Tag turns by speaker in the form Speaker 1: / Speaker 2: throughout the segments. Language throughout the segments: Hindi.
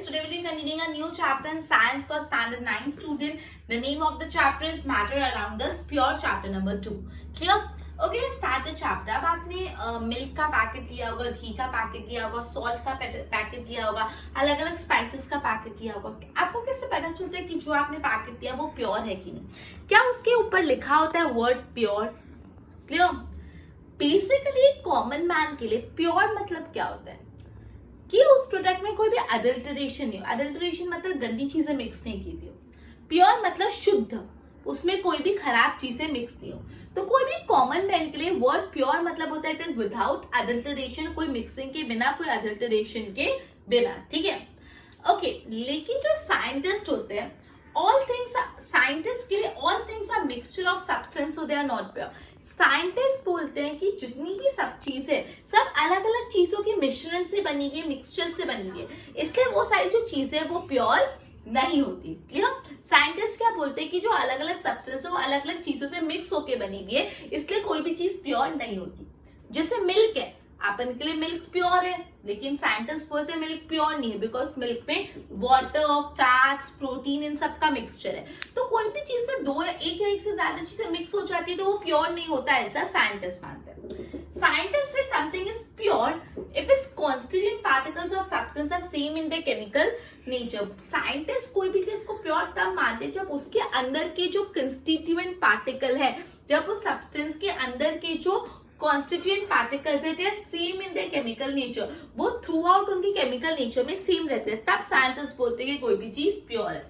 Speaker 1: guys, today we'll be continuing a new chapter in science for standard 9 student. The name of the chapter is Matter Around Us, pure chapter number 2. Clear? Okay, let's start the chapter. अब आपने मिल्क का पैकेट लिया होगा, घी का पैकेट लिया होगा, सॉल्ट का पैकेट लिया होगा, अलग अलग स्पाइसेस का पैकेट लिया होगा. आपको कैसे पता चलता है कि जो आपने पैकेट लिया वो प्योर है कि नहीं? क्या उसके ऊपर लिखा होता है word pure? Clear? Basically common man के लिए प्योर मतलब क्या होता है कि उस प्रोडक्ट में कोई भी अडल्टरेशन नहीं हो. अडल्टरेशन मतलब गंदी चीजें मिक्स नहीं की हुई हो. प्योर मतलब शुद्ध, उसमें कोई भी खराब चीजें मिक्स नहीं हो. तो कोई भी कॉमन मैन के लिए वर्ड प्योर मतलब होता है इट इज विदाउट अडल्टरेशन, कोई मिक्सिंग के बिना, कोई अडल्टरेशन के बिना. ठीक है, ओके. लेकिन जो साइंटिस्ट होते हैं, all things are, साइंटिस्ट के लिए all things are mixture of substance, so they are not pure. Scientist बोलते हैं कि जितनी भी सब चीज है सब अलग अलग चीजों के मिश्रण से बनी हुई, मिक्सचर से बनी हुई है, इसलिए वो सारी जो चीजें वो प्योर नहीं होती. क्लियर? साइंटिस्ट क्या बोलते हैं कि जो अलग अलग सब्सटेंस है वो अलग अलग चीजों से मिक्स होके बनी हुई है, इसलिए कोई भी चीज प्योर नहीं होती. जैसे मिल्क है, अपन के लिए मिल्क प्योर है, लेकिन साइंटिस्ट बोलते हैं मिल्क प्योर नहीं है, बिकॉज मिल्क में वाटर, फैट्स, प्रोटीन इन सब का मिक्सचर है. तो कोई भी चीज में दो या एक से ज्यादा चीजें मिक्स हो जाती है तो वो प्योर नहीं होता, ऐसा साइंटिस्ट मानते हैं. Scientist say something is pure if it's constituent particles of substance are same in the chemical nature. Scientist कोई भी चीज को प्योर तब मानते हैं जब उसके अंदर के जो कंस्टिट्यूएंट पार्टिकल है, जब उस सब्सटेंस के अंदर के जो कॉन्स्टिट्यूएंट पार्टिकल्स है they are same in their chemical nature, वो थ्रू आउट उनकी केमिकल नेचर में सेम रहते हैं, तब साइंटिस्ट बोलते हैं कि कोई भी चीज प्योर है.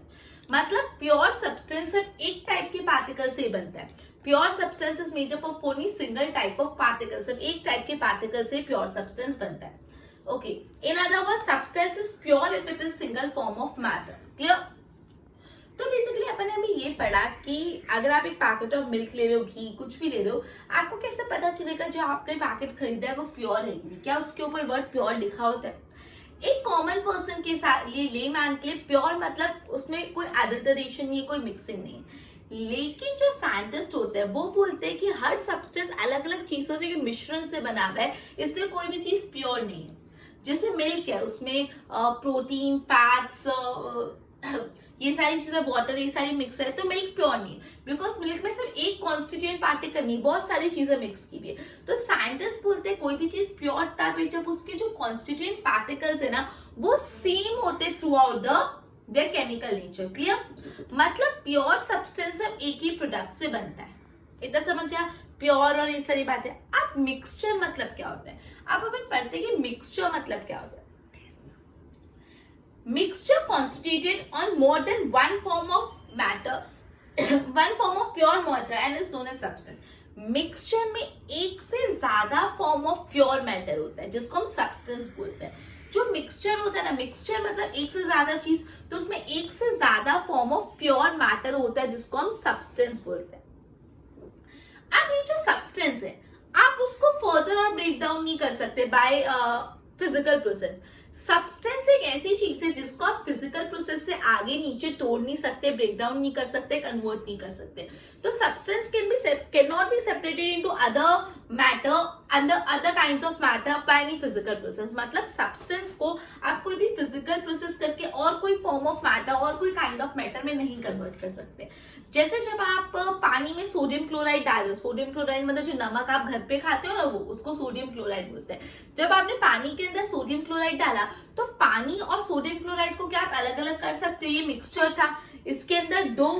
Speaker 1: मतलब प्योर सब्सटेंस सिर्फ एक टाइप के पार्टिकल से बनता है. Pure substance is made up of only single type of particle, सिर्फ एक टाइप के पार्टिकल से प्योर सब्सटेंस बनता है. Okay, in other words substance is pure if it is single form of matter. Clear? तो बेसिकली अपन ने अभी ये पढ़ा कि अगर आप एक पैकेट ऑफ मिल्क ले रहे हो, घी कुछ भी ले रहे हो, आपको कैसे पता चलेगा जो आपने पैकेट खरीदा है वो प्योर है कि नहीं? क्या उसके ऊपर वर्ड प्योर लिखा होता है? एक कॉमन पर्सन के साथ, ये लेमैन के लिए प्योर मतलब उसमें कोई एडल्टरेशन नहीं है, कोई मिक्सिंग नहीं है. लेकिन जो साइंटिस्ट होते हैं वो बोलते हैं कि हर सब्सटेंस अलग अलग चीजों के मिश्रण से बना हुआ है, इसलिए कोई भी चीज प्योर नहीं है. जैसे मिल्क है, उसमें प्रोटीन, फैट्स, ये सारी चीजें, वाटर, ये सारी मिक्स है, तो मिल्क प्योर नहीं, बिकॉज मिल्क में सिर्फ एक कॉन्स्टिट्यूएंट पार्टिकल नहीं, बहुत सारी चीजें मिक्स की हुई है. तो साइंटिस्ट बोलते हैं कोई भी चीज प्योर तब है जब उसके जो कॉन्स्टिट्यूएंट पार्टिकल्स है ना वो सेम होते through out there chemical nature. Clear? मतलब प्योर सब्सटेंस सिर्फ एक ही प्रोडक्ट से बनता है. इतना समझ आया? प्योर और ये सारी बातें. अब मिक्सचर मतलब क्या होता है? अब अपन पढ़ते हैं कि मिक्सचर मतलब क्या होता है. Mixture constituted on more than one form of matter, one form of pure matter and is known as substance. Mixture में एक से ज्यादा फॉर्म ऑफ प्योर मैटर होता है जिसको हम सब्सटेंस बोलते हैं. जो मिक्सचर होता है ना, मिक्सचर मतलब एक से ज्यादा चीज, तो उसमें एक से ज्यादा फॉर्म ऑफ प्योर मैटर होता है जिसको हम सब्सटेंस बोलते हैं. अब ये जो सब्सटेंस है आप उसको फर्दर और ब्रेक डाउन नहीं कर सकते बाय फिजिकल प्रोसेस. सब्सटेंस एक ऐसी चीज है जिसको आप फिजिकल प्रोसेस से आगे नीचे तोड़ नहीं सकते, ब्रेक डाउन नहीं कर सकते, कन्वर्ट नहीं कर सकते. तो substance can not be separated into other matter, other kinds of matter by any physical process. मतलब सब्सटेंस को आप कोई भी फिजिकल प्रोसेस करके और कोई फॉर्म ऑफ मैटर और कोई काइंड ऑफ मैटर में नहीं कन्वर्ट कर सकते. जैसे जब आप पानी में सोडियम क्लोराइड डाल रहे हो, सोडियम क्लोराइड मतलब जो नमक आप घर पे खाते हो ना, वो उसको सोडियम क्लोराइड बोलते हैं. जब आपने पानी के अंदर सोडियम क्लोराइड डाला तो पानी और सोडियम क्लोराइड को क्या आप अलग अलग कर सकते हो? ये मिक्सचर था, इसके अंदर दो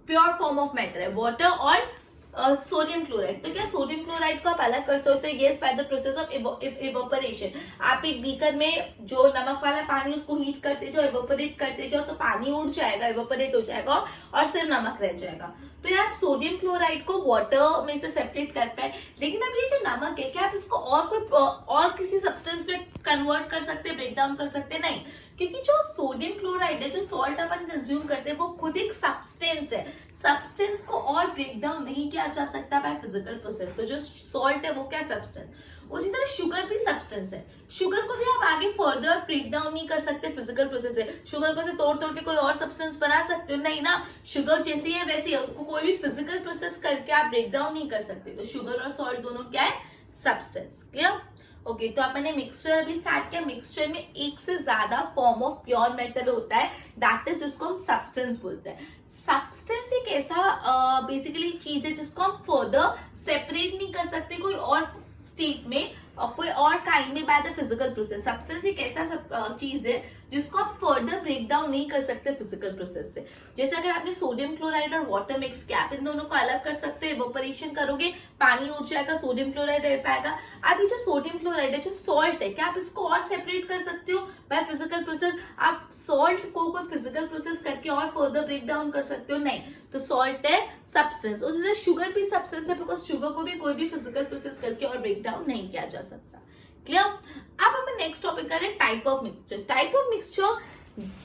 Speaker 1: प्योर फॉर्म ऑफ मैटर है, वाटर और सोडियम क्लोराइड. तो क्या सोडियम क्लोराइड को आप अलग कर सकते हो? Yes, by the process of evaporation. आप एक बीकर में जो नमक वाला पानी उसको हीट करते जाओ, इवेपोरेट करते जाओ, तो पानी उड़ जाएगा, इवेपोरेट हो जाएगा और सिर्फ नमक रह जाएगा. तो ये आप सोडियम क्लोराइड को वाटर में से सेपरेट कर पाए. लेकिन अब ये जो नमक है, क्या आप इसको और किसी सब्सटेंस में कन्वर्ट कर सकते, ब्रेक डाउन कर सकते? नहीं, क्योंकि जो सोडियम क्लोराइड है, जो सॉल्ट अपन कंज्यूम करते हैं, वो खुद एक सब्सटेंस है. सब्सटेंस को और ब्रेक डाउन नहीं किया जा सकता बाय फिजिकल प्रोसेस. तो जो सॉल्ट है वो क्या सब्सटेंस. उसी तरह शुगर भी सब्सटेंस है. शुगर को भी आप आगे फर्दर ब्रेक डाउन नहीं कर सकते फिजिकल प्रोसेस से. शुगर को से तोड़ तोड़ के कोई और सब्सटेंस बना सकते हो? नहीं ना, शुगर जैसी है वैसी है, उसको कोई भी फिजिकल प्रोसेस करके आप ब्रेक डाउन नहीं कर सकते. तो शुगर और सॉल्ट दोनों क्या है? सब्सटेंस. क्लियर? ओके तो अपन ने मिक्सचर अभी स्टार्ट किया। मिक्सचर में एक से ज्यादा फॉर्म ऑफ प्योर मेटल होता है, दैट इज जिसको हम सब्सटेंस बोलते हैं। सब्सटेंस एक ऐसा बेसिकली चीज है जिसको हम फर्दर सेपरेट नहीं कर सकते कोई और स्टेट में और कोई और काइंड में by the physical process. Substance एक ऐसा चीज है जिसको आप फर्दर ब्रेक डाउन नहीं कर सकते फिजिकल प्रोसेस से। जैसे अगर आपने सोडियम क्लोराइड और वाटर मिक्स किया, आप इन दोनों को अलग कर सकते हैं, इवेपोरेशन करोगे पानी उठ जाएगा, सोडियम क्लोराइड रह पाएगा। अभी जो सोडियम क्लोराइड है, जो सॉल्ट है, क्या आप इसको और सेपरेट कर सकते हो बाय फिजिकल प्रोसेस? आप सॉल्ट को कोई फिजिकल प्रोसेस करके और फर्दर ब्रेक डाउन कर सकते हो? नहीं। तो सॉल्ट है सब्सटेंस। उसी तरह शुगर भी सब्सटेंस है, बिकॉज शुगर को भी कोई भी फिजिकल प्रोसेस करके और ब्रेक डाउन नहीं किया जा सकता। क्लियर? अब हम नेक्स्ट टॉपिक करें type of mixture. Type of mixture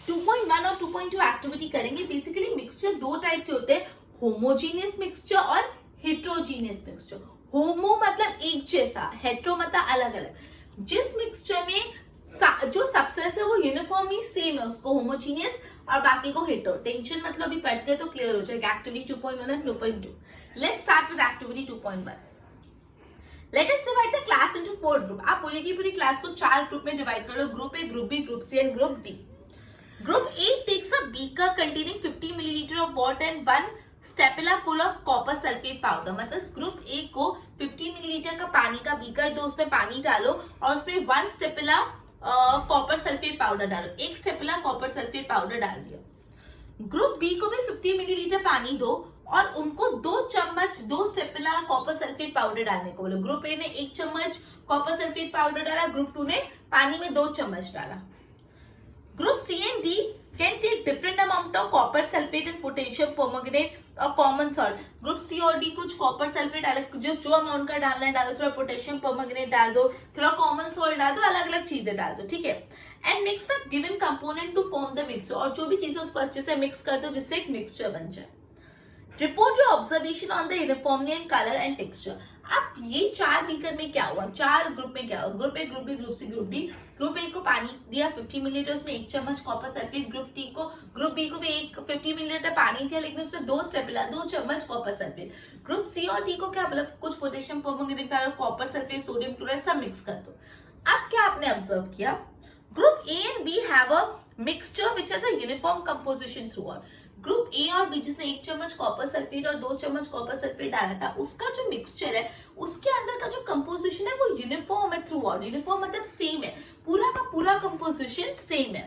Speaker 1: 2.1 और 2.2 एक्टिविटी करेंगे। बेसिकली मिक्सचर दो टाइप के होते हैं, होमोजीनियस मिक्सचर और हेट्रोजीनियस मिक्सचर। होमो मतलब एक जैसा, हेट्रो मतलब अलग अलग। जिस मिक्सचर में जो सब्सटेंस है वो यूनिफॉर्मली सेम है, उसको होमोजीनियस, और बाकी को हेट्रो। टेंशन मतलब अभी पढ़ते हैं तो क्लियर हो जाएगा। Activity 2.1 and 2.2। Let's start with activity 2.1। Let us divide the class into 4 group। आप पूरी की पूरी क्लास को 4 ग्रुप में डिवाइड कर लो, group A, group B, group C and group D. Group A takes a beaker containing 50 milliliter of water and 1 spatula full of copper sulphate powder. मतलब ग्रुप ए को 50 मिलीलीटर का पानी का बीकर दो, उसमें पानी डालो और उसमें 1 स्टेपिला कॉपर सल्फेट पाउडर डालो। 1 स्टेपिला कॉपर सल्फेट पाउडर डाल दिया। ग्रुप बी को भी 50 मिलीलीटर पानी दो और उनको 2 चम्मच 2 स्टेपिला कॉपर सल्फेट पाउडर डालने को बोलो। ग्रुप ए ने 1 चम्मच कॉपर सल्फेट पाउडर डाला, ग्रुप 2 ने पानी में 2 चम्मच डाला। Group C and D can take different amount of copper sulphate and potassium permanganate और कॉमन सॉल्ट। ग्रुप सी और डी कुछ कॉपर सल्फेट अलग, जो अमाउंट का डालना है डाल दो, थोड़ा पोटेशियम परमैंगनेट डाल दो, थोड़ा कॉमन सॉल्ट डाल दो, अलग अलग चीजें डाल दो, ठीक है। And mix the given component to form the mixture. और जो भी चीजें उसको अच्छे से मिक्स कर दो जिससे एक मिक्सचर बन जाए। Report your observation on the uniformly and colour and texture. अब ये 4 बीकर में क्या हुआ, 4 ग्रुप में क्या हुआ, group A, group B, group C, group D. Group A को पानी दिया 50 मिलीलीटर, उसमें 1 चम्मच कॉपर सल्फेट। ग्रुप बी को भी 50 मिलीलीटर पानी दिया, लेकिन उसमें 2 स्टेपिला 2 चम्मच कॉपर सल्फेट। ग्रुप सी और डी को क्या, मतलब कुछ पोटेशियम परमैंगनेट डालो, कॉपर सल्फेट, सोडियम क्लोराइड सब मिक्स कर दो। अब क्या आपने ऑब्जर्व किया, group A and B have a mixture which has a uniform composition throughout. Group A और बी जिसने 1 चम्मच कॉपर सल्फेट और 2 चम्मच कॉपर सल्फेट डाला था, उसका जो मिक्सचर है उसके अंदर का जो कंपोजिशन है वो यूनिफॉर्म है थ्रू आउट। यूनिफॉर्म मतलब सेम है, पूरा का पूरा कंपोजिशन सेम है।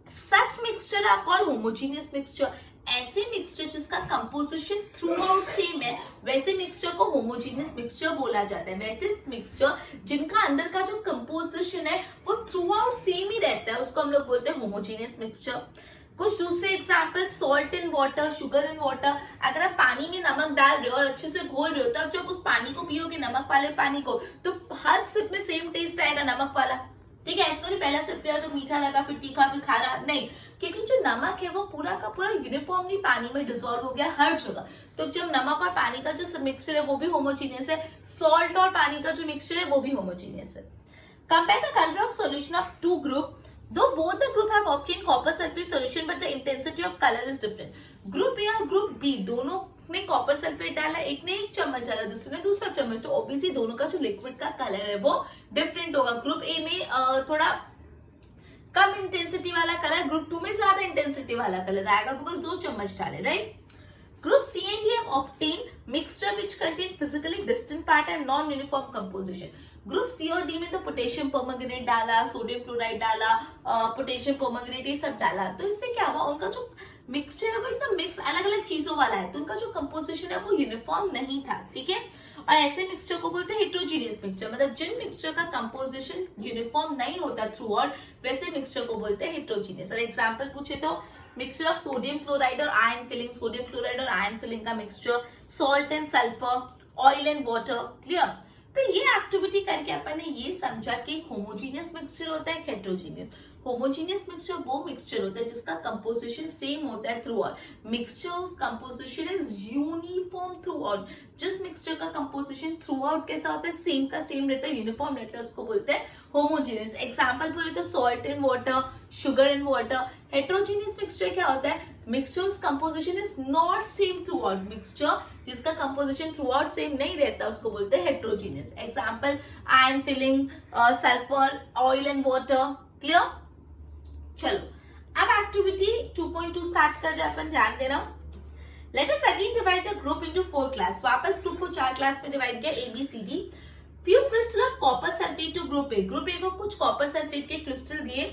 Speaker 1: Such mixture are called homogeneous mixture. ऐसे मिक्सचर जिसका कंपोजिशन थ्रू आउट सेम है, वैसे मिक्सचर को होमोजेनियस मिक्सचर बोला जाता है। वैसे मिक्सचर जिनका अंदर का जो कंपोजिशन है वो थ्रू आउट सेम ही रहता है, उसको हम लोग बोलते हैं होमोजेनियस मिक्सचर। कुछ दूसरे example, salt in water, sugar in water. अगर आप पानी में नमक डाल रहे हो और अच्छे से घोल रहे हो, तब जब उस पानी को पियोगे, नमक वाले पानी को, तो हर सिप में सेम टेस्ट आएगा नमक वाला, ठीक है। ऐसा नहीं पहला सिप पिया तो मीठा लगा, फिर तीखा, फिर खारा, नहीं, क्योंकि जो नमक है वो पूरा का पूरा यूनिफॉर्मली पानी में डिसॉल्व हो गया हर जगह। तो जब नमक और पानी का जो मिक्सचर है वो भी होमोजीनियस है, सॉल्ट और पानी का जो मिक्सचर है वो भी होमोजीनियस है। Compare the colour of solution of 2 group. Though both the group have obtained copper sulfate solution, but the intensity of color is different. Group A और Group B दोनों ने कॉपर सल्फेट डाला, एक ने 1 चम्मच डाला, दूसरे ने दूसरा चम्मच, तो ऑब्वियसली दोनों का जो लिक्विड का कलर है वो डिफरेंट होगा। ग्रुप ए में थोड़ा कम इंटेंसिटी वाला कलर, ग्रुप 2 में ज्यादा इंटेंसिटी वाला कलर आएगा, बिकॉज 2 चम्मच डाले, right. Group C and D have obtained mixture which contain physically distant part and non-uniform composition. Group C और डी में तो पोटेशियम परमैंगनेट डाला, सोडियम क्लोराइड डाला, पोटेशियम परमैंगनेट ये सब डाला, तो इससे क्या हुआ, उनका जो मिक्सचर है वो एकदम मिक्स अलग अलग चीजों वाला है, तो उनका जो कंपोजिशन है वो यूनिफॉर्म नहीं था, ठीक है। और ऐसे मिक्सचर को बोलते हैं हेट्रोजीनियस मिक्सचर। मतलब जिन मिक्सचर का कंपोजिशन यूनिफॉर्म नहीं होता थ्रू आउट, वैसे मिक्सचर को बोलते हैं हेट्रोजीनियस। और एग्जाम्पल पूछे तो मिक्सचर ऑफ सोडियम क्लोराइड और आयरन फिलिंग, सोडियम क्लोराइड और आयरन फिलिंग का mixture, salt and sulphur, oil and water. Clear? तो ये एक्टिविटी करके अपन ने ये समझा कि होमोजीनियस मिक्सचर होता है, हेट्रोजीनियस। होमोजीनियस मिक्सचर वो मिक्सचर होता है जिसका कंपोजिशन सेम होता है through out. Mixture composition is uniform through out. जिस मिक्सचर का कंपोजिशन थ्रू आउट कैसा होता है, सेम का सेम रहता है, यूनिफॉर्म रहता है, उसको बोलते हैं होमोजीनियस। एग्जाम्पल बोले तो salt in water, sugar in water. Heterogeneous mixture क्या होता है, mixtures composition is not same through out. Mixture जिसका कंपोजिशन थ्रू आउट सेम नहीं रहता उसको बोलते हैं heterogeneous. Example iron filling, sulphur, oil and water. Clear? चलो अब एक्टिविटी 2.2 स्टार्ट कर रहे अपन, ध्यान देना। Let us again divide the group into 4 class. वापस ग्रुप को 4 क्लास में डिवाइड किया, ABCD। Few crystal of copper sulphate to group A. Group A को कुछ कॉपर सल्फेट के क्रिस्टल दिए।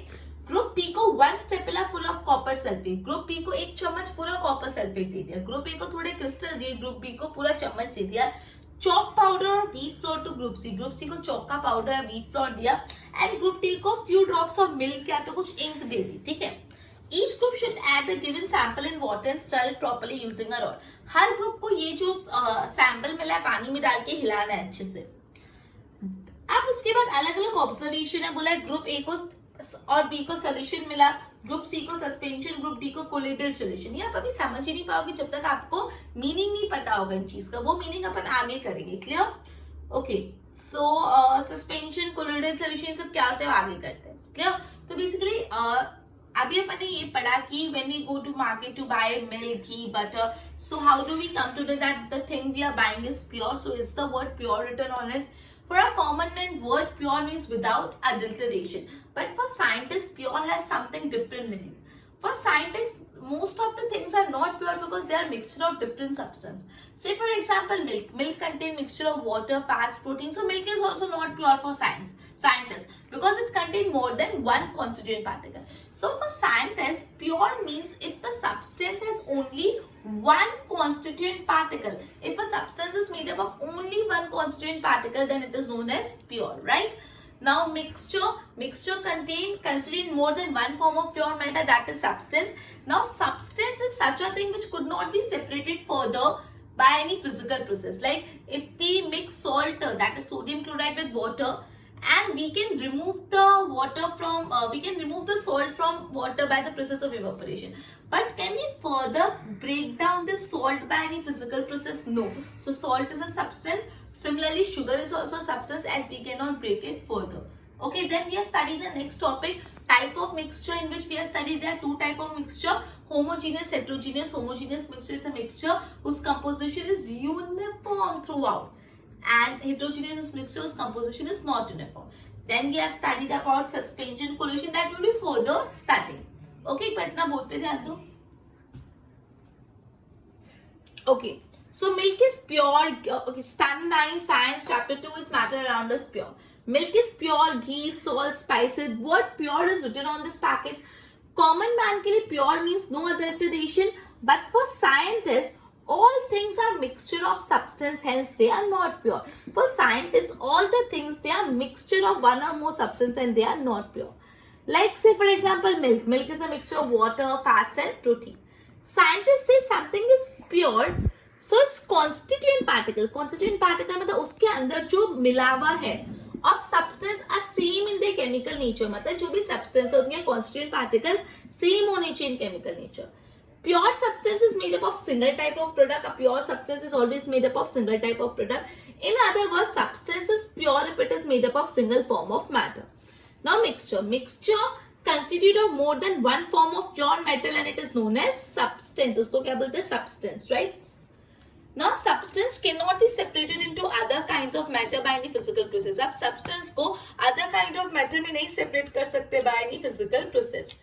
Speaker 1: ग्रुप पी को 1 spatula full of copper sulphate. Group P को 1 चम्मच पूरा कॉपर सल्फेट दे दिया। ग्रुप ए को थोड़े क्रिस्टल दिए, ग्रुप बी को पूरा चम्मच दे दिया। चॉक पाउडर और wheat flour to group C. Group C को चॉक का पाउडर और व्हीट फ्लोर दिया। एंड ग्रुप डी को फ्यू ड्रॉप्स ऑफ मिल्क या तो कुछ इंक दे दी। ठीक है, each group should add the given sample in water and stir it properly using a rod. हर ग्रुप को ये जो सैंपल मिला है पानी में डाल के हिलाना है अच्छे से। अब उसके बाद अलग अलग ऑब्जर्वेशन है, बोला ग्रुप ए को और बी को सोल्यूशन मिला, ग्रुप सी को सस्पेंशन, ग्रुप डी को कोलिडल सोल्यूशन। ये आप अभी समझ ही नहीं पाओगे जब तक आपको मीनिंग नहीं पता होगा इन चीज का, वो मीनिंग अपन आगे करेंगे। क्लियर? ओके, सो सस्पेंशन, कोलिडल सोल्यूशन सब क्या होते हैं आगे करते हैं। क्लियर? तो बेसिकली अभी अपन ने ये पढ़ा कि when we go to market to buy milk, ghee, butter, so how do we come to know that the thing we are buying is pure? So is the word pure written on it? For a common man, word pure means without adulteration. But for scientists, pure has something different meaning. For scientists, most of the things are not pure because they are mixture of different substance. Say for example, milk. Milk contains mixture of water, fats, protein. So milk is also not pure for scientists because it contains more than one constituent particle. So for scientists, pure means if the substance has only one constituent particle. If a substance is made up of only one constituent particle, then it is known as pure, right? Now mixture considering more than one form of pure matter, that is substance. Now substance is such a thing which could not be separated further by any physical process. Like if we mix salt, that is sodium chloride, with water, and we can remove the water from we can remove the salt from water by the process of evaporation. But can we further break down this salt by any physical process? No. So salt is a substance. Similarly, sugar is also a substance, as we cannot break it further. Okay, then we have studied the next topic, type of mixture, in which we have studied there are two type of mixture, homogeneous, heterogeneous. Homogeneous mixture is a mixture whose composition is uniform throughout, and heterogeneous mixture whose composition is not uniform. Then we have studied about suspension, collision, that will be further studied. Okay, but इतना बोर्ड पे ध्यान दो. Okay, so milk is pure. Okay, standard 9 science chapter 2 is matter around us pure. Milk is pure, ghee, salt, spices. Word pure is written on this packet. Common man के लिए pure means no adulteration, but for scientists, all things are mixture of substance, hence they are not pure. For scientists, all the things, they are mixture of one or more substance and they are not pure. Like say for example milk. Milk is a mixture of water, fats and protein. Scientists say something is pure, so its constituent particle. Constituent particle मतलब उसके अंदर जो मिला हुआ है of substance are same in their chemical nature. मतलब जो भी substance है उनके constituent particles same होने चाहिए in chemical nature. Pure substance is made up of single type of product. A pure substance is always made up of single type of product. In other words, substance is pure if it is made up of single form of matter. Now mixture. Mixture constitute of more than one form of pure metal and it is known as substance. उसको क्या बोलते हैं? Substance, right? Now substance cannot be separated into other kinds of matter by any physical process. आप substance को other kind of matter में नहीं separate कर सकते by any physical process.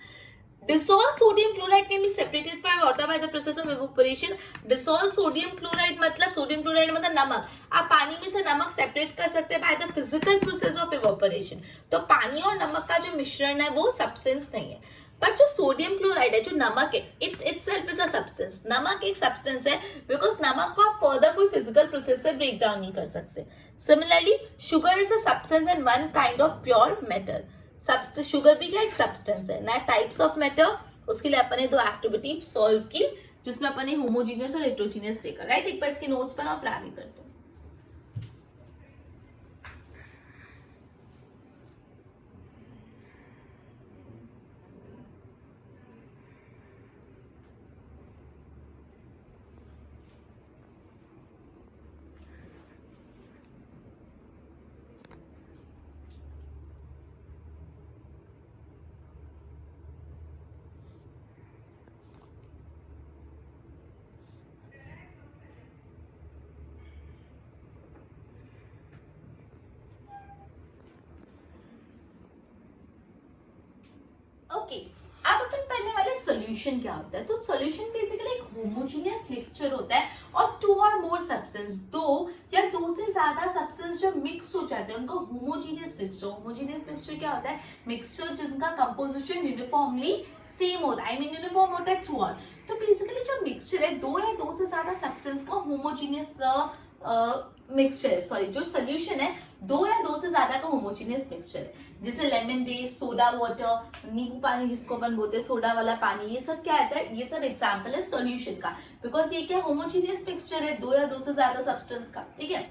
Speaker 1: Dissolved sodium chloride can be separated from water by the process of evaporation. Dissolved sodium chloride मतलब sodium chloride मतलब नमक. आप पानी में से नमक separate कर सकते हैं by the physical process of evaporation. तो पानी और नमक का जो मिश्रण है वो substance नहीं है. बट जो सोडियम क्लोराइड है, जो नमक है, it itself is a substance. नमक एक सब्सटेंस है बिकॉज नमक को आप फर्दर कोई फिजिकल प्रोसेस से ब्रेक डाउन नहीं कर सकते. Similarly sugar is a substance and one kind of pure metal. Sugar भी क्या एक सब्सटेंस है ना. टाइप्स ऑफ मेटर, उसके लिए अपन ने दो एक्टिविटी सॉल्व की जिसमें अपन ने होमोजीनियस और हेट्रोजीनियस देखा. राइट, एक बार इसके नोट्स बनाओ फिर आगे करते हैं. ओके, अब अपन पढ़ने वाले सोल्यूशन क्या होता है। तो सोल्यूशन बेसिकली एक होमोजेनियस मिक्सचर होता है ऑफ टू और मोर सब्सटेंस, दो या दो से ज्यादा सब्सटेंस जब मिक्स हो जाते हैं उनका होमोजेनियस मिक्सचर। होमोजेनियस मिक्सचर क्या होता है? मिक्सचर जिनका कंपोजिशन यूनिफॉर्मली सेम होता है, आई मीन यूनिफॉर्म होता है थ्रू आउट। तो बेसिकली जो मिक्सचर है दो या दो से ज्यादा सब्सटेंस का होमोजेनियस मिक्सचर, सॉरी जो सोल्यूशन है दो या दो से ज्यादा का होमोजेनियस मिक्सचर है। जैसे लेमन दे, सोडा वाटर, नींबू पानी जिसको अपन बोलते हैं, सोडा वाला पानी, ये सब क्या आता है? ये सब एग्जांपल है सॉल्यूशन का, बिकॉज ये क्या होमोजेनियस मिक्सचर है दो या दो से ज्यादा सब्सटेंस का, ठीक है।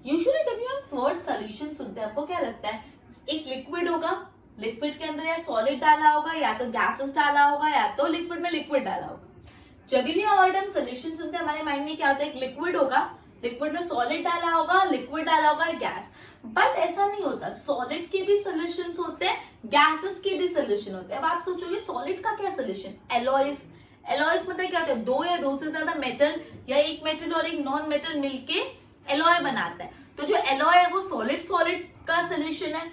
Speaker 1: यूजुअली जब भी हम वर्ड सॉल्यूशन सुनते हैं आपको क्या लगता है? एक लिक्विड होगा, लिक्विड के अंदर या सॉलिड डाला होगा या तो गैसेस डाला होगा या तो लिक्विड में लिक्विड डाला होगा। जब भी हम सॉल्यूशन सुनते हैं हमारे माइंड में क्या होता है? एक लिक्विड होगा, लिक्विड में सॉलिड डाला होगा, लिक्विड डाला होगा, गैस। बट ऐसा नहीं होता, सॉलिड के भी सॉल्यूशंस होते हैं, गैसेस के भी सॉल्यूशन होते हैं। अब आप सोचोगे सॉलिड का क्या सॉल्यूशन? एलॉयज। एलॉयज मतलब क्या होता है? दो या दो से ज्यादा मेटल या एक मेटल और एक नॉन मेटल मिलके एलॉय बनाता है। तो जो एलॉय है वो सॉलिड सॉलिड का सॉल्यूशन है।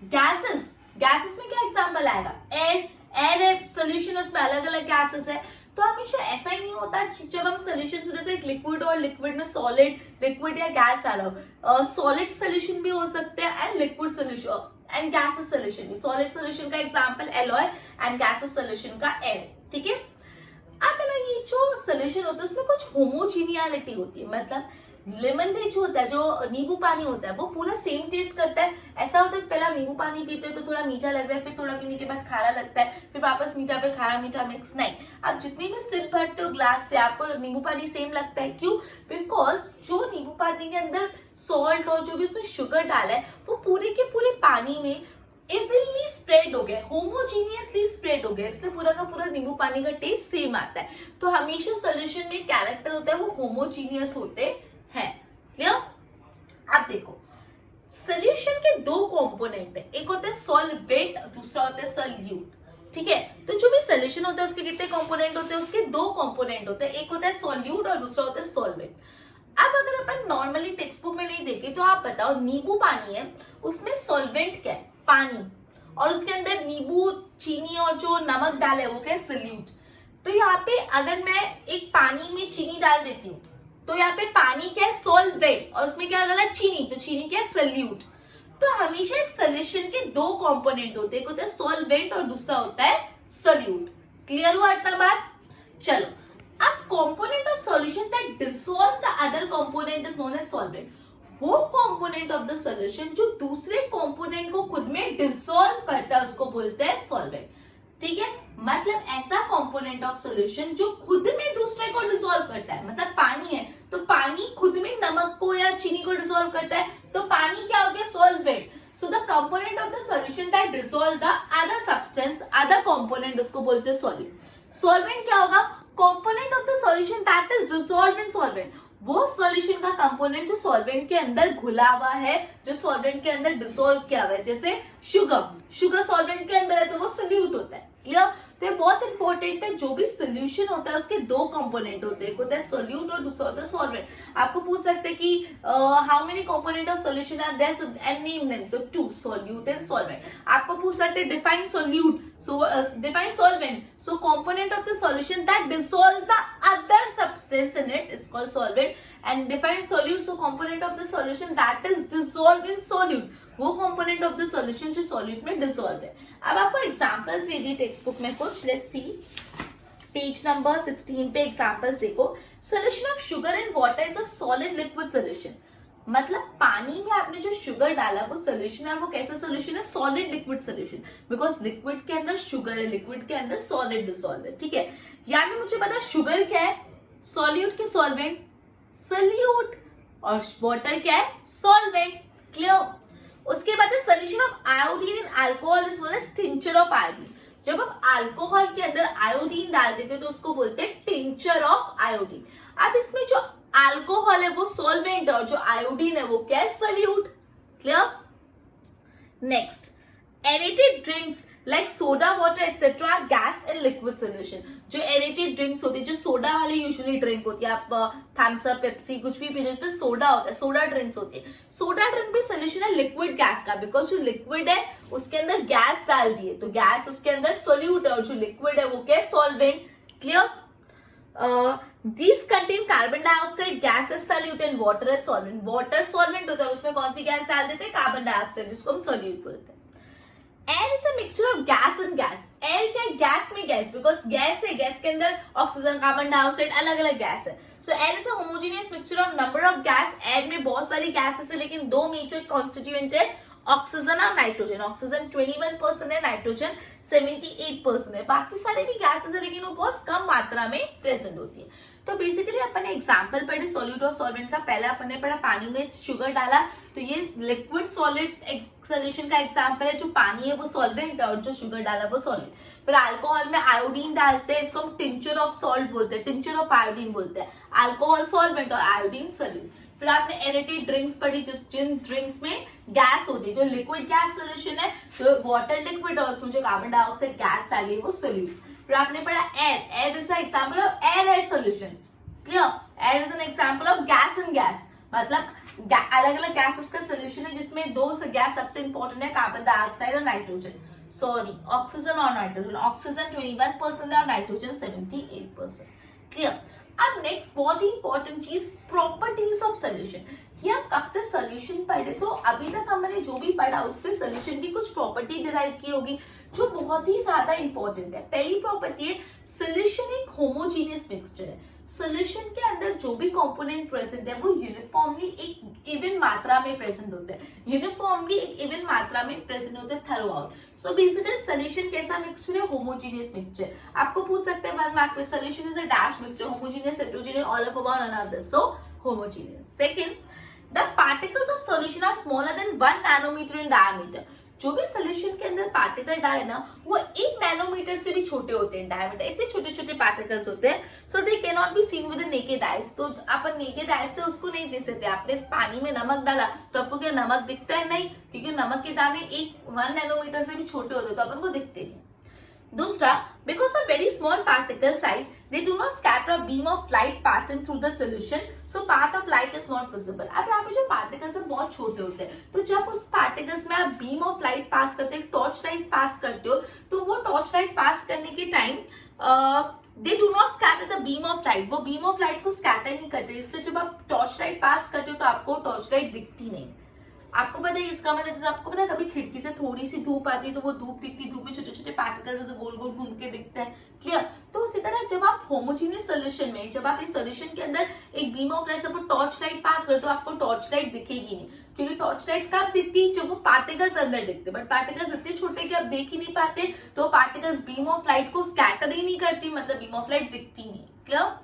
Speaker 1: गैसेस, गैसेस में क्या एग्जांपल आएगा? एयर, एयर है सॉल्यूशन, उसमें अलग अलग गैसेस है। तो हमेशा ऐसा ही नहीं होता जब हम सोल्यूशन सुने तो एक लिक्विड और लिक्विड में सॉलिड, लिक्विड या गैस डाला हो। सॉलिड सोल्यूशन भी हो सकते हैं and liquid solution and gases solution भी। सॉलिड सोल्यूशन का example alloy and gases solution का एयर, ठीक है। अब है ना, ये जो सोल्यूशन होता है उसमें कुछ होमोजीनियलिटी होती है, मतलब लेमन जो होता है, जो नींबू पानी होता है वो पूरा सेम टेस्ट करता है। ऐसा होता है पहला नींबू पानी पीते हैं तो थोड़ा मीठा लग रहा है, फिर थोड़ा पीने के बाद खारा लगता है, फिर वापस मीठा पे खारा, मीठा मिक्स नहीं। आप जितनी भी सिप भरते हो ग्लास से आपको नींबू पानी सेम लगता है। क्यों? बिकॉज जो नींबू पानी के अंदर सॉल्ट और जो भी उसमें शुगर डाला है वो पूरे के पूरे पानी में इवनली स्प्रेड हो गया, होमोजीनियसली स्प्रेड हो गया, इसलिए पूरा का पूरा नींबू पानी का टेस्ट सेम आता है। तो हमेशा सोल्यूशन में कैरेक्टर होता है वो होमोजीनियस होते हैं। क्लियर? अब देखो, सोल्यूशन के दो कंपोनेंट है, एक होता है सॉल्वेंट, दूसरा होता है सोल्यूट, ठीक है। तो जो भी सोल्यूशन होता है उसके कितने कंपोनेंट होते हैं? उसके दो कंपोनेंट होते हैं, एक होता है सोल्यूट और दूसरा होता है सॉल्वेंट। अब अगर अपन नॉर्मली टेक्स्ट बुक में नहीं देखे तो आप बताओ, नींबू पानी है उसमें सॉल्वेंट क्या है? पानी, और उसके अंदर नींबू, चीनी और जो नमक डाले वो क्या है? सोल्यूट। तो यहाँ पे अगर मैं एक पानी में चीनी डाल देती हूँ तो यहाँ पे पानी क्या है? सॉल्वेंट, और उसमें क्या डाला? चीनी, तो चीनी क्या है? सोल्यूट। तो हमेशा एक सोल्यूशन के दो कंपोनेंट होते हैं, एक होता है सॉल्वेंट और दूसरा होता है सोल्यूट। क्लियर हुआ इतना बात? चलो, अब component of solution that dissolve the other component is known as solvent. वो कंपोनेंट ऑफ द सॉल्यूशन जो दूसरे कंपोनेंट को खुद में डिसॉल्व करता है उसको बोलते हैं सॉल्वेंट, ठीक है। मतलब ऐसा कंपोनेंट ऑफ सॉल्यूशन जो खुद में दूसरे को डिसॉल्व करता है, मतलब पानी है तो पानी खुद में नमक को या चीनी को डिसॉल्व करता है, तो पानी क्या हो गया? Solvent. So the component of the solution that dissolve the other substance, other component, उसको बोलते हैं सॉल्वेंट। सॉल्वेंट क्या होगा? Component of the solution that is dissolved in solvent. वो सॉल्यूशन का कंपोनेंट जो सॉल्वेंट के अंदर घुला हुआ है, जो सॉल्वेंट के अंदर डिसॉल्व किया हुआ है, जैसे शुगर, शुगर सॉल्वेंट के अंदर है तो वो सोल्यूट होता है। क्लियर? तो ये बहुत इंपॉर्टेंट है, जो भी सोल्यूशन होता है उसके दो कंपोनेंट होते हैं, एक होता है सोल्यूट और दूसरा होता है सॉल्वेंट। आपको पूछ सकते हैं कि how many component of solution are there and name them, तो टू, सोल्यूट एंड सॉल्वेंट। आपको पूछ सकते हैं define solute, so define solvent, so component of the solution that dissolve the other substance in it is called solvent, and define solute, so component of the solution that is dissolve in solute, वो कंपोनेंट ऑफ द सॉल्यूशन जो सॉल्यूट में डिसॉल्व है। अब आपको एग्जांपल्स दे दी टेक्स्ट बुक में कुछ, लेट्स सी पेज नंबर 16 पे एग्जांपल्स देखो। Solution of sugar in water is a solid liquid solution. मतलब पानी में आपने जो शुगर डाला वो सॉल्यूशन है, वो कैसा सॉल्यूशन है? Solid liquid solution, because liquid के अंदर शुगर है, लिक्विड के अंदर सॉलिड डिसॉल्व है, ठीक है। यानी मुझे पता शुगर क्या है? सॉल्यूट के सॉल्वेंट, सोल्यूट, और वाटर क्या है? सॉल्वेंट। क्लियर? उसके बाद solution of iodine in alcohol is known as tincture of iodine. जब हम अल्कोहल के अंदर आयोडीन डाल देते तो उसको बोलते हैं टिंचर ऑफ आयोडीन। अब इसमें जो अल्कोहल है वो सॉल्वेंट और जो आयोडीन है वो क्या है? Solute. Clear? Next, aerated drinks like soda water etcetera gas in liquid solution. जो एरेटेड ड्रिंक्स होती है, जो सोडा वाली यूजुअली ड्रिंक होती है, आप थम्स अप, पेप्सी कुछ भी पीजिए उसमें सोडा होता है, सोडा ड्रिंक्स होती है। सोडा ड्रिंक भी सोल्यूशन है लिक्विड गैस का, बिकॉज जो लिक्विड है उसके अंदर गैस डाल दिए तो गैस उसके अंदर सोल्यूट है, और जो लिक्विड है वो क्या है, solvent. Clear? These contain carbon dioxide, gas is solute and water is solvent। Water solvent होता है, उसमें कौन सी गैस डाल देते हैं, कार्बन डाइऑक्साइड, जिसको हम सोल्यूट बोलते हैं। Air is a mixture of gas and gas. Air क्या है, गैस में गैस, बिकॉज गैस है, गैस के अंदर ऑक्सीजन, कार्बन डाइऑक्साइड, अलग अलग गैस है। सो air is a homogeneous mixture of number of gas. Air में बहुत सारी गैसेस है, लेकिन दो मेजर कॉन्स्टिट्यूएंट है, ऑक्सीजन और नाइट्रोजन। ऑक्सीजन 21% है, नाइट्रोजन 78% है। बाकी सारे भी गैसेस है, लेकिन वो बहुत कम मात्रा में प्रेजेंट होती है। तो बेसिकली अपन ने एग्जांपल पढ़े सॉल्यूट और सॉल्वेंट का। पहला अपन ने पढ़ा पानी में शुगर डाला, तो ये लिक्विड सॉलिड सॉल्यूशन का एग्जांपल है। जो पानी है वो सॉल्वेंट है और जो शुगर डाला वो सॉलिड। फिर अल्कोहल में आयोडीन डालते हैं, इसको हम टिंचर ऑफ सॉल्ट बोलते हैं, टिंचर ऑफ आयोडीन बोलते हैं। अल्कोहल सॉल्वेंट और आयोडीन सॉल्यूट। फिर आपने एरेटेड ड्रिंक्स पढ़ी, जिन ड्रिंक्स में गैस होती है, जो लिक्विड गैस सोल्यूशन है, जो वाटर लिक्विड और उसमें जो कार्बन डाइऑक्साइड गैस डाली है वो सोल्यूट। फिर आपने पढ़ा air. Air is an example of air solution. Clear? Air is an example of gas and gas, मतलब अलग अलग गैसेस का सोल्यूशन है, जिसमें दो गैस सबसे इंपॉर्टेंट है, कार्बन डाइऑक्साइड और नाइट्रोजन, सॉरी ऑक्सीजन और नाइट्रोजन। ऑक्सीजन 21% है और नाइट्रोजन 78%। क्लियर? अब नेक्स्ट बहुत ही इंपॉर्टेंट चीज, प्रॉपर्टीज ऑफ सोल्यूशन। ये हम कब से सोल्यूशन पढ़े, तो अभी तक हमने जो भी पढ़ा उससे सोल्यूशन की कुछ प्रॉपर्टी डिराइव की होगी, जो बहुत ही ज्यादा इंपॉर्टेंट है। पहली प्रॉपर्टी है, सोल्यूशन एक होमोजीनियस मिक्सचर है। सोल्यूशन के अंदर जो भी कंपोनेंट प्रेजेंट है वो यूनिफॉर्मली एक इवन मात्रा में प्रेजेंट होते हैं, यूनिफॉर्मली एक इवन मात्रा में प्रेजेंट होते हैं throughout. So basically solution कैसा मिक्सचर है, होमोजीनियस मिक्सचर। आपको पूछ सकते हैं 1 मार्क में, solution is a dash mixture, homogeneous, heterogeneous, all of about none of this, so homogeneous. Second, the particles of solution are smaller than 1 nanometer in diameter। जो भी सोल्यूशन के अंदर पार्टिकल डाले ना, वो 1 नैनोमीटर से भी छोटे होते हैं डायमीटर, इतने छोटे छोटे पार्टिकल्स होते हैं। So they can not be seen with naked eyes. तो अपन नेकेड आइज से उसको नहीं देख सकते। आपने पानी में नमक डाला तो आपको क्या नमक दिखता है? नहीं, क्योंकि नमक के दाने 1 नैनोमीटर से भी छोटे होते हैं, तो अपन को दिखते नहीं। दूसरा, because of very small particle size, they do not scatter a beam of light passing through the solution, so path of light is not visible। अब यहाँ पे जो particles हैं बहुत छोटे होते हैं, तो जब उस particles में आप beam of light पास करते हो, टॉर्च लाइट पास करते हो, तो वो टॉर्च लाइट पास करने के time they do not scatter the beam of light। वो beam of light को scatter नहीं करते, इसलिए जब आप टॉर्च लाइट पास करते हो तो आपको टॉर्च लाइट दिखती नहीं। आपको पता है इसका मतलब, जैसे आपको पता है कभी खिड़की से थोड़ी सी धूप आती है तो वो धूप दिखती, धूप में छोटे छोटे पार्टिकल्स जैसे गोल गोल घूम के दिखते हैं। क्लियर? तो उसी तरह जब आप होमोजीनियस सोल्यूशन में, जब आप इस सोल्यूशन के अंदर एक बीम ऑफ लाइट, जब टॉर्च लाइट पास करते हो, आपको टॉर्च लाइट दिखेगी नहीं, क्योंकि टॉर्च लाइट कब दिखती है? जब वो पार्टिकल्स अंदर दिखते, बट पार्टिकल्स इतने छोटे कि आप देख ही नहीं पाते, तो पार्टिकल्स बीम ऑफ लाइट को स्कैटर ही नहीं करती, मतलब बीम ऑफ लाइट दिखती नहीं। Clear?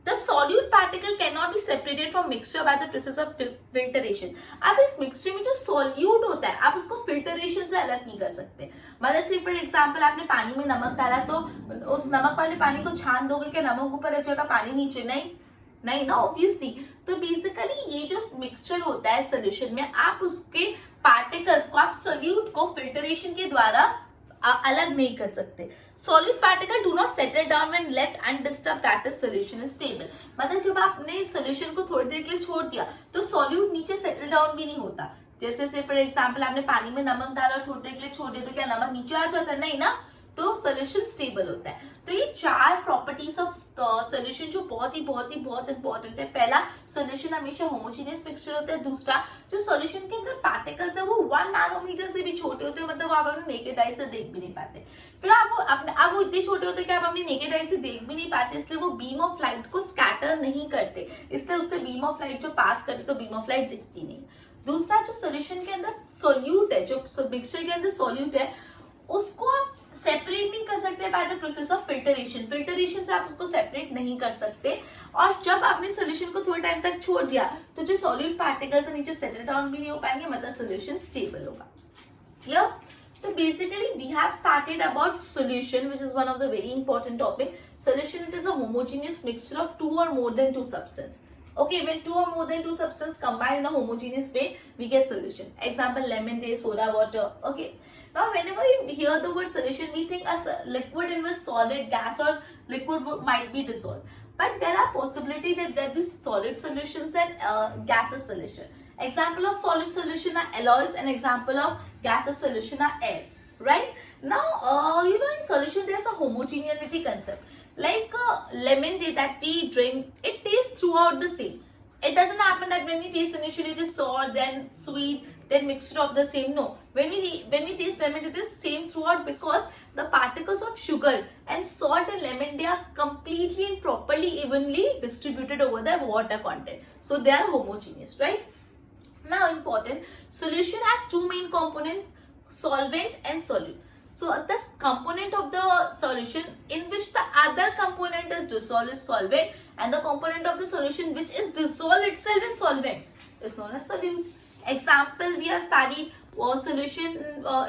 Speaker 1: The solute particle cannot be separated from mixture by the process of filtration। अब इस मिक्सचर में जो सोल्यूट होता है, आप उसको फिल्टरेशन से अलग नहीं कर सकते। मतलब से फॉर एग्जांपल आपने पानी में नमक डाला, तो उस नमक वाले पानी को छान दोगे क्या नमक ऊपर रह जाएगा, पानी नीचे? नहीं, नहीं ना, ऑब्वियसली। तो बेसिकली ये जो मिक्सचर होता है सोल्यूशन में, आप उसके पार्टिकल्स को, आप सोल्यूट को फिल्टरेशन के द्वारा अलग नहीं कर सकते। Solid particle do not settle down when left undisturb, that is solution is stable. मतलब जब आपने सोल्यूशन को थोड़ी देर के लिए छोड़ दिया तो सॉल्यूट नीचे सेटल डाउन भी नहीं होता। जैसे से फॉर एग्जांपल आपने पानी में नमक डाला, थोड़ी देर के लिए छोड़ दिया, तो क्या नमक नीचे आ जाता है? नहीं ना, तो सोल्यूशन स्टेबल होता है। तो ये 4 प्रॉपर्टीज ऑफ सोल्यूशन जो बहुत इंपॉर्टेंट है। पहला, सोल्यूशन हमेशा होमोजेनियस मिक्सचर होता है। दूसरा, जो सोल्यूशन के अंदर पार्टिकल्स है वो 1 नैनोमीटर से भी छोटे होते हैं, मतलब आप अपने नेकेड आई से देख भी नहीं पाते। फिर आप वो इतने छोटे होते हैं कि आप अपनी नेकेड आई से देख भी नहीं पाते, इसलिए वो बीम ऑफ लाइट को स्कैटर नहीं करते, इसलिए उससे बीम ऑफ लाइट जो पास करते तो बीम ऑफ लाइट दिखती नहीं। दूसरा, जो सोल्यूशन के अंदर सोल्यूट है, जो मिक्सचर के अंदर सोल्यूट है, उसको आप सेपरेट नहीं कर सकते by the process of filtration. Filtration से आप उसको सेपरेट नहीं कर सकते। और जब आपने सोल्यूशन को थोड़े टाइम तक छोड़ दिया तो जो सॉलिड पार्टिकल्स नीचे सेटल डाउन भी नहीं हो पाएंगे, मतलब सोल्यूशन स्टेबल होगा। क्लियर? तो basically we have started about solution, which is one of the very important topic. Solution, it is a homogeneous mixture of 2 or more than 2 substance। Okay, when 2 or more than 2 substance combine in a homogeneous way, we get solution. Example, lemon tea, soda water. Okay. Now, whenever you hear the word solution, we think liquid in which solid, gas, or liquid might be dissolved. But there are possibility that there be solid solutions and gaseous solution. Example of solid solution are alloys, and example of gaseous solution are air. Right? Now, in solution there's a homogeneity concept. Like lemon tea that we drink, it tastes throughout the same. It doesn't happen that when we taste initially it is sour, then sweet, then mixture of the same. No, when we taste lemon, it is same throughout because the particles of sugar and salt and lemon, they are completely and properly evenly distributed over the water content. So they are homogeneous, right? Now, important, solution has two main components, solvent and solute. So the component of the solution in which the other component is dissolved is solvent, and the component of the solution which is dissolved itself is solvent is known as solute. Example, we have studied solution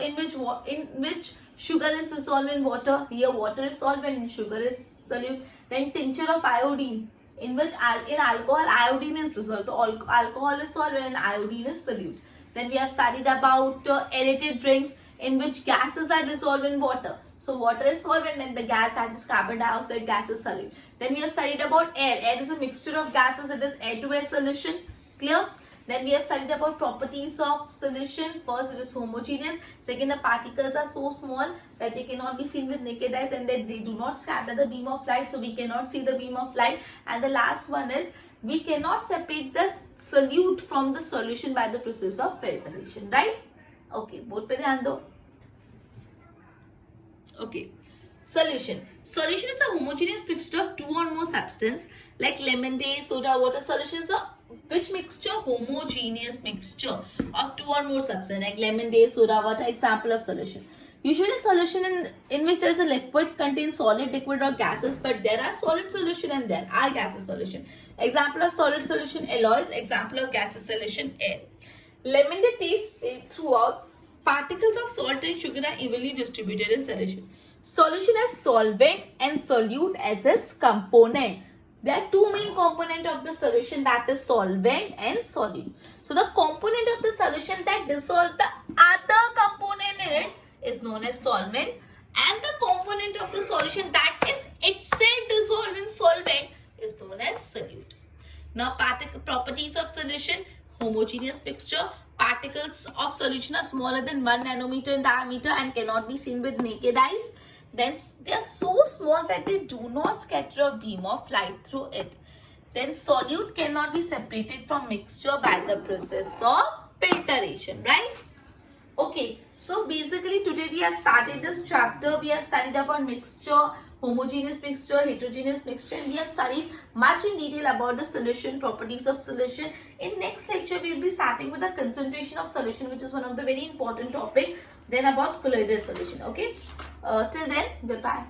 Speaker 1: in which sugar is dissolved in water. Here water is solvent and sugar is solute. Then tincture of iodine, in which in alcohol iodine is dissolved. So alcohol is solvent and iodine is solute. Then we have studied about aerated drinks in which gases are dissolved in water. So water is solvent and the gas, that is carbon dioxide gas, is solute. Then we have studied about air. Air is a mixture of gases. It is air to air solution. Clear? Then we have studied about properties of solution. First, it is homogeneous. Second, the particles are so small that they cannot be seen with naked eyes, and that they do not scatter the beam of light, so we cannot see the beam of light. And the last one is, we cannot separate the solute from the solution by the process of filtration, right? Okay, both पे ध्यान दो. Okay, solution. Solution is a homogeneous mixture of two or more substance, like lemonade, soda, water. Solution is a which mixture? Homogeneous mixture of two or more substance, like lemonade, soda, water. Example of solution. Usually solution in which there is a liquid contains solid, liquid or gases, but there are solid solution and there are gaseous solution. Example of solid solution, alloys. Example of gaseous solution, air. Lemonade tastes same throughout. Particles of salt and sugar are evenly distributed in solution. Solution has solvent and solute as its component. There are two main components of the solution, that is solvent and solute. So the component of the solution that dissolves the other component in it is known as solvent, and the component of the solution that is itself dissolved in solvent is known as solute. Now, properties of solution: homogeneous mixture. Particles of solution are smaller than 1 nanometer in diameter and cannot be seen with naked eyes. Then they are so small that they do not scatter a beam of light through it. Then solute cannot be separated from mixture by the process of filtration, right? Okay, so basically today we have started this chapter. We have studied about mixture, homogeneous mixture, heterogeneous mixture, and we have studied much in detail about the solution, properties of solution. In next lecture, we will be starting with the concentration of solution, which is one of the very important topic. Then about colloidal solution. Okay, till then, goodbye.